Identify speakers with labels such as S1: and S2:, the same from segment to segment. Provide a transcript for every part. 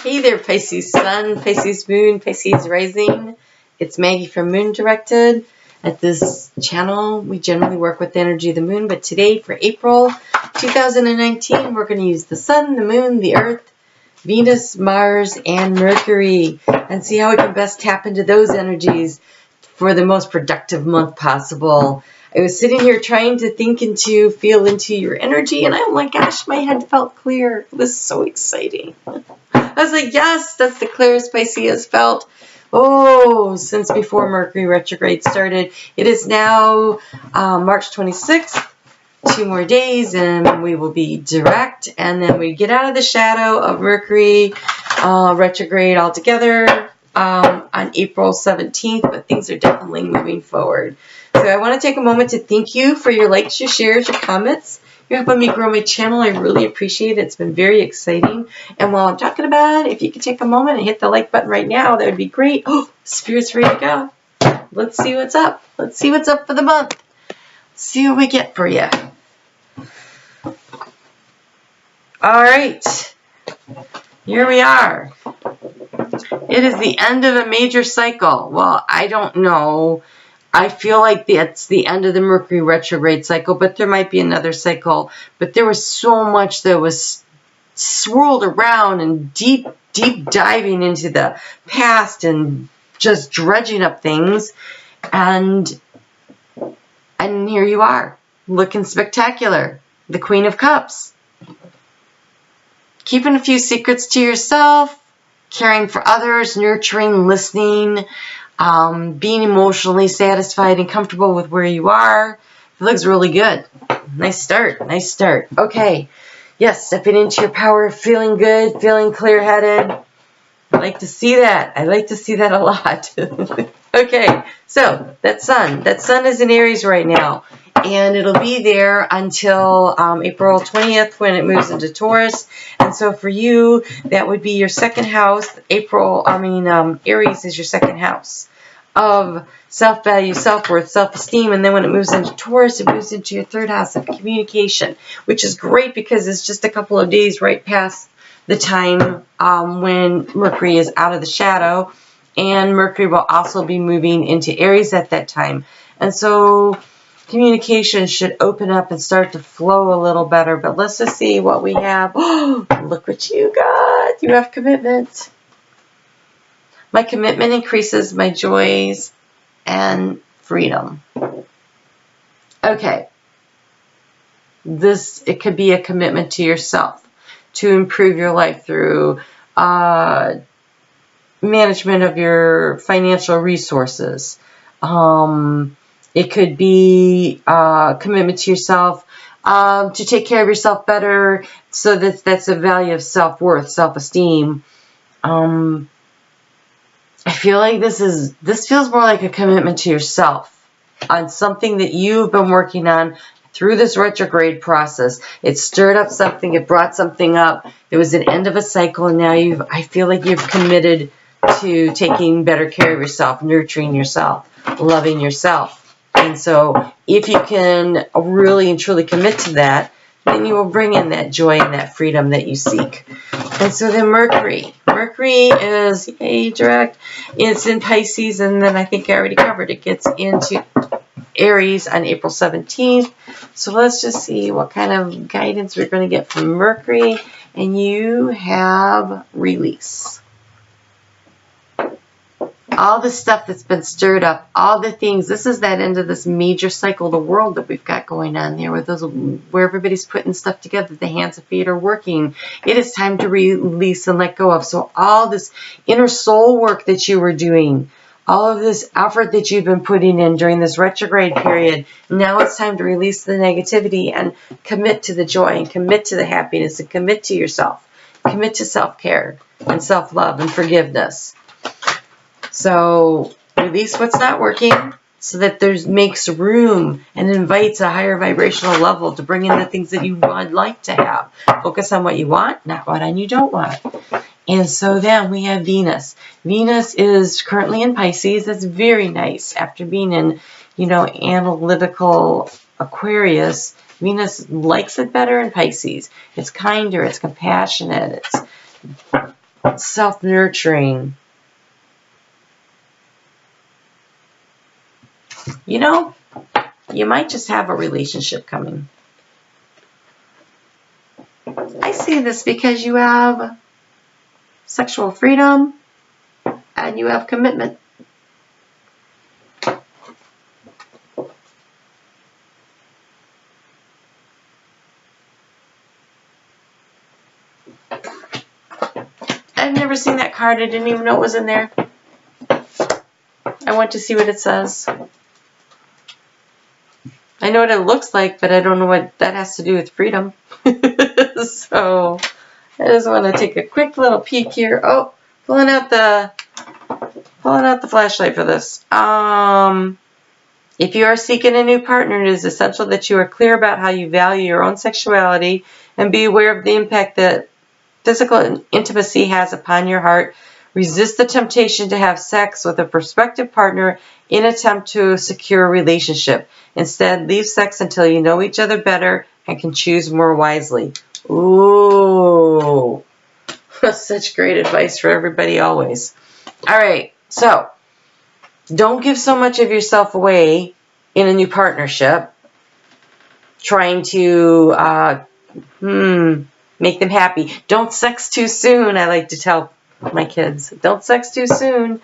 S1: Hey there, Pisces Sun, Pisces Moon, Pisces Rising. It's Maggie from Moon Directed. At this channel, we generally work with the energy of the moon, but today for April 2019, we're going to use the Sun, the Moon, the Earth, Venus, Mars, and Mercury, and see how we can best tap into those energies for the most productive month possible. I was sitting here trying to feel into your energy, and oh my gosh, my head felt clear. It was so exciting. I was like, yes, that's the clearest Pisces has felt. Oh, since before Mercury retrograde started. It is now March 26th. 2 more days and we will be direct, and then we get out of the shadow of Mercury retrograde altogether on April 17th, but things are definitely moving forward. So I want to take a moment to thank you for your likes, your shares, your comments. You're helping me grow my channel. I really appreciate it. It's been very exciting. And while I'm talking about it, if you could take a moment and hit the like button right now, that would be great. Oh, Spirit's ready to go. Let's see what's up. Let's see what's up for the month. See what we get for you. All right. Here we are. It is the end of a major cycle. Well, I don't know. I feel like it's the end of the Mercury retrograde cycle, but there might be another cycle. But there was so much that was swirled around and deep diving into the past and just dredging up things. And here you are, looking spectacular. The Queen of Cups. Keeping a few secrets to yourself, caring for others, nurturing, listening, being emotionally satisfied and comfortable with where you are. It looks really good. Nice start. Nice start. Okay. Yes, stepping into your power, feeling good, feeling clear-headed. I like to see that. I like to see that a lot. Okay. So, that sun is in Aries right now. And it'll be there until April 20th when it moves into Taurus. And so for you, that would be your second house. Aries is your second house of self-value, self-worth, self-esteem. And then when it moves into Taurus, it moves into your third house of communication, which is great because it's just a couple of days right past the time when Mercury is out of the shadow. And Mercury will also be moving into Aries at that time. And so communication should open up and start to flow a little better. But let's just see what we have. Oh, look what you got. You have commitment. My commitment increases my joys and freedom. Okay. It could be a commitment to yourself to improve your life through management of your financial resources. It could be a commitment to yourself to take care of yourself better. So that's a value of self-worth, self-esteem. I feel like this feels more like a commitment to yourself on something that you've been working on through this retrograde process. It stirred up something. It brought something up. It was an end of a cycle, and now I feel like you've committed to taking better care of yourself, nurturing yourself, loving yourself. And so if you can really and truly commit to that, then you will bring in that joy and that freedom that you seek. And so then Mercury is direct. It's in Pisces, and then I think I already covered it. Gets into Aries on April 17th. So let's just see what kind of guidance we're going to get from Mercury. And you have release. All the stuff that's been stirred up, all the things. This is that end of this major cycle of the world that we've got going on there, where everybody's putting stuff together. The hands and feet are working. It is time to release and let go of. So all this inner soul work that you were doing, all of this effort that you've been putting in during this retrograde period, now it's time to release the negativity and commit to the joy and commit to the happiness and commit to yourself. Commit to self-care and self-love and forgiveness. So release what's not working so that makes room and invites a higher vibrational level to bring in the things that you would like to have. Focus on what you want, not what you don't want. And so then we have Venus. Venus is currently in Pisces. That's very nice. After being in, analytical Aquarius, Venus likes it better in Pisces. It's kinder, it's compassionate, it's self-nurturing. You know, you might just have a relationship coming. I see this because you have sexual freedom and you have commitment. I've never seen that card. I didn't even know it was in there. I want to see what it says. I know what it looks like, but I don't know what that has to do with freedom. So I just want to take a quick little peek here. Oh, pulling out the flashlight for this. If you are seeking a new partner, it is essential that you are clear about how you value your own sexuality and be aware of the impact that physical intimacy has upon your heart. Resist the temptation to have sex with a prospective partner in an attempt to secure a relationship. Instead, leave sex until you know each other better and can choose more wisely. Ooh, such great advice for everybody always. All right, so don't give so much of yourself away in a new partnership, trying to make them happy. Don't sex too soon, I like to tell my kids. Don't sex too soon.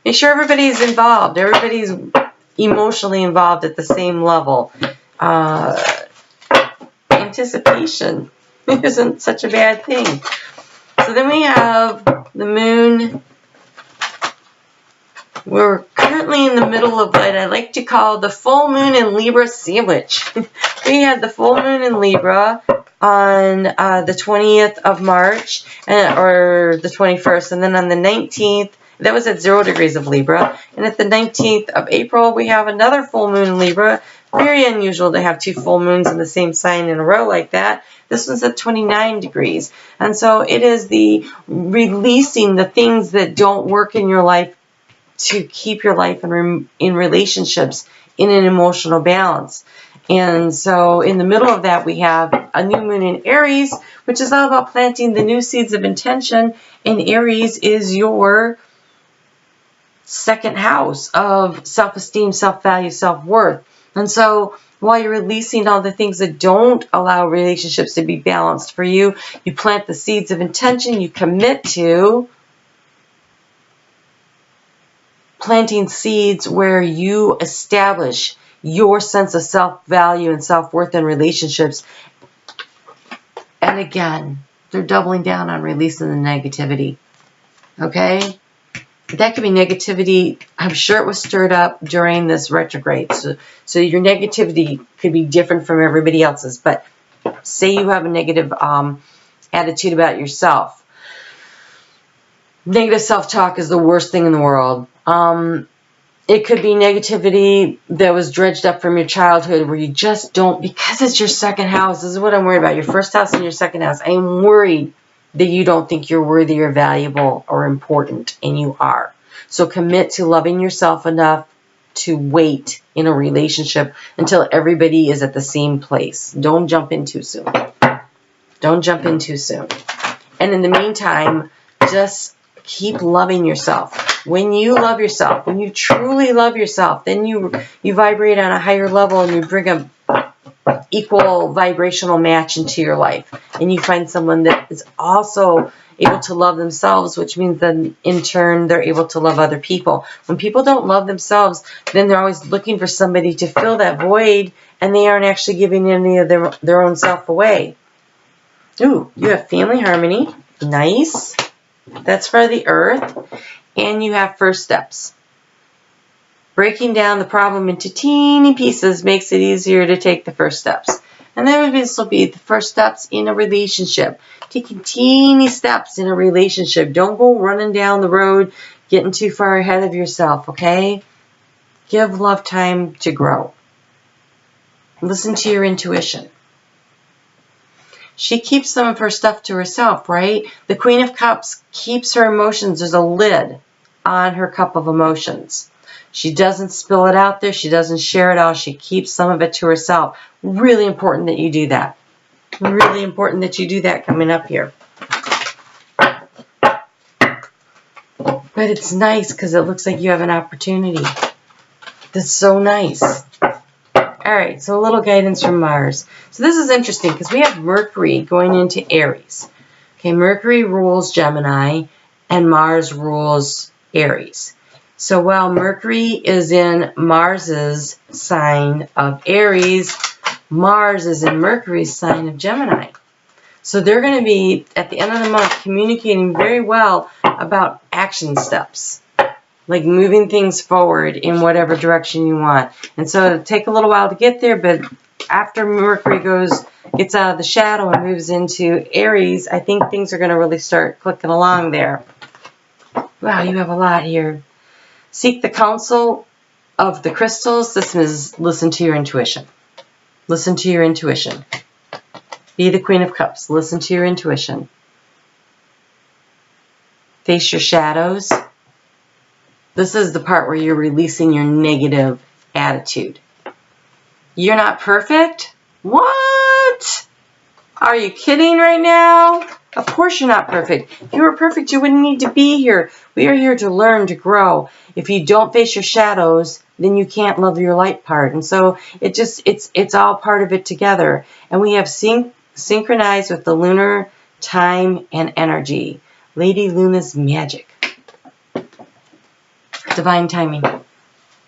S1: Make sure everybody's involved. Everybody's emotionally involved at the same level. Anticipation isn't such a bad thing. So then we have the moon. We're currently in the middle of what I like to call the full moon in Libra sandwich. We had the full moon in Libra on the 20th of March, or the 21st, and then on the 19th, that was at 0 degrees of Libra, and at the 19th of April, we have another full moon in Libra. Very unusual to have two full moons in the same sign in a row like that. This one's at 29 degrees, and so it is the releasing the things that don't work in your life to keep your life in relationships in an emotional balance. And so in the middle of that, we have a new moon in Aries, which is all about planting the new seeds of intention. And Aries is your second house of self-esteem, self-value, self-worth. And so while you're releasing all the things that don't allow relationships to be balanced for you, you plant the seeds of intention, you commit to planting seeds where you establish your sense of self-value and self-worth in relationships. And again, they're doubling down on releasing the negativity. Okay? That could be negativity. I'm sure it was stirred up during this retrograde. So your negativity could be different from everybody else's. But say you have a negative attitude about yourself. Negative self-talk is the worst thing in the world. It could be negativity that was dredged up from your childhood where you just don't, because it's your second house. This is what I'm worried about. Your first house and your second house. I am worried that you don't think you're worthy or valuable or important, and you are. So commit to loving yourself enough to wait in a relationship until everybody is at the same place. Don't jump in too soon. Don't jump in too soon. And in the meantime, just keep loving yourself. When you love yourself, when you truly love yourself, then you vibrate on a higher level and you bring a equal vibrational match into your life. And you find someone that is also able to love themselves, which means that in turn they're able to love other people. When people don't love themselves, then they're always looking for somebody to fill that void, and they aren't actually giving any of their own self away. Ooh, you have family harmony. Nice. That's for the earth. And you have first steps. Breaking down the problem into teeny pieces makes it easier to take the first steps. And then this will be the first steps in a relationship. Taking teeny steps in a relationship. Don't go running down the road, getting too far ahead of yourself, okay? Give love time to grow. Listen to your intuition. She keeps some of her stuff to herself, right? The Queen of Cups keeps her emotions. There's a lid on her cup of emotions. She doesn't spill it out there. She doesn't share it all. She keeps some of it to herself. Really important that you do that. Really important that you do that coming up here. But it's nice because it looks like you have an opportunity. That's so nice. Alright, so a little guidance from Mars. So this is interesting because we have Mercury going into Aries. Okay, Mercury rules Gemini and Mars rules Aries. So while Mercury is in Mars's sign of Aries, Mars is in Mercury's sign of Gemini. So they're going to be, at the end of the month, communicating very well about action steps. Like moving things forward in whatever direction you want. And so it'll take a little while to get there, but after Mercury gets out of the shadow and moves into Aries, I think things are going to really start clicking along there. Wow, you have a lot here. Seek the counsel of the crystals. This is listen to your intuition. Listen to your intuition. Be the Queen of Cups. Listen to your intuition. Face your shadows. This is the part where you're releasing your negative attitude. You're not perfect? What? Are you kidding right now? Of course you're not perfect. If you were perfect, you wouldn't need to be here. We are here to learn, to grow. If you don't face your shadows, then you can't love your light part. And so it's all part of it together. And we have synchronized with the lunar time and energy. Lady Luna's magic. Divine timing.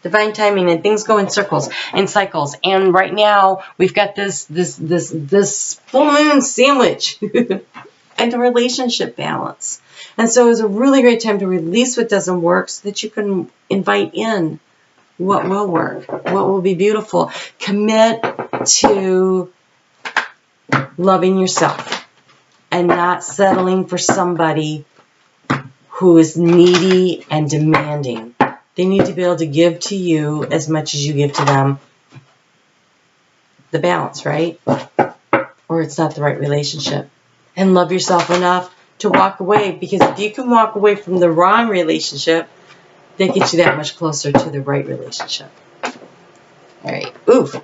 S1: Divine timing, and things go in circles and cycles. And right now we've got this full moon sandwich and a relationship balance. And so it's a really great time to release what doesn't work so that you can invite in what will work, what will be beautiful. Commit to loving yourself and not settling for somebody who is needy and demanding. They need to be able to give to you as much as you give to them. The balance, right? Or it's not the right relationship. And love yourself enough to walk away, because if you can walk away from the wrong relationship, that gets you that much closer to the right relationship. All right. Oof.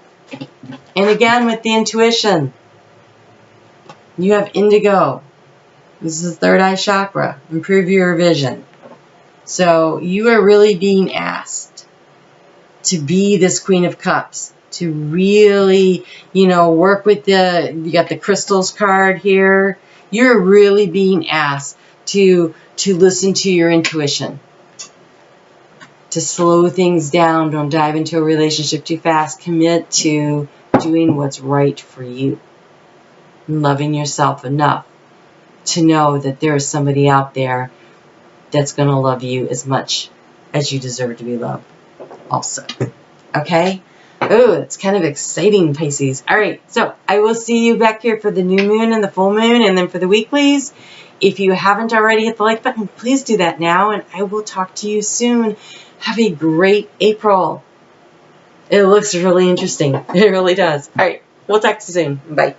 S1: And again with the intuition, you have indigo. This is the third eye chakra. Improve your vision. So you are really being asked to be this Queen of Cups, to really, work with you got the crystals card here. You're really being asked to listen to your intuition, to slow things down. Don't dive into a relationship too fast. Commit to doing what's right for you. Loving yourself enough to know that there is somebody out there that's going to love you as much as you deserve to be loved also. Okay? Oh, it's kind of exciting, Pisces. All right, so I will see you back here for the new moon and the full moon, and then for the weeklies. If you haven't already hit the like button, please do that now, and I will talk to you soon. Have a great April. It looks really interesting. It really does. All right, we'll talk to you soon. Bye.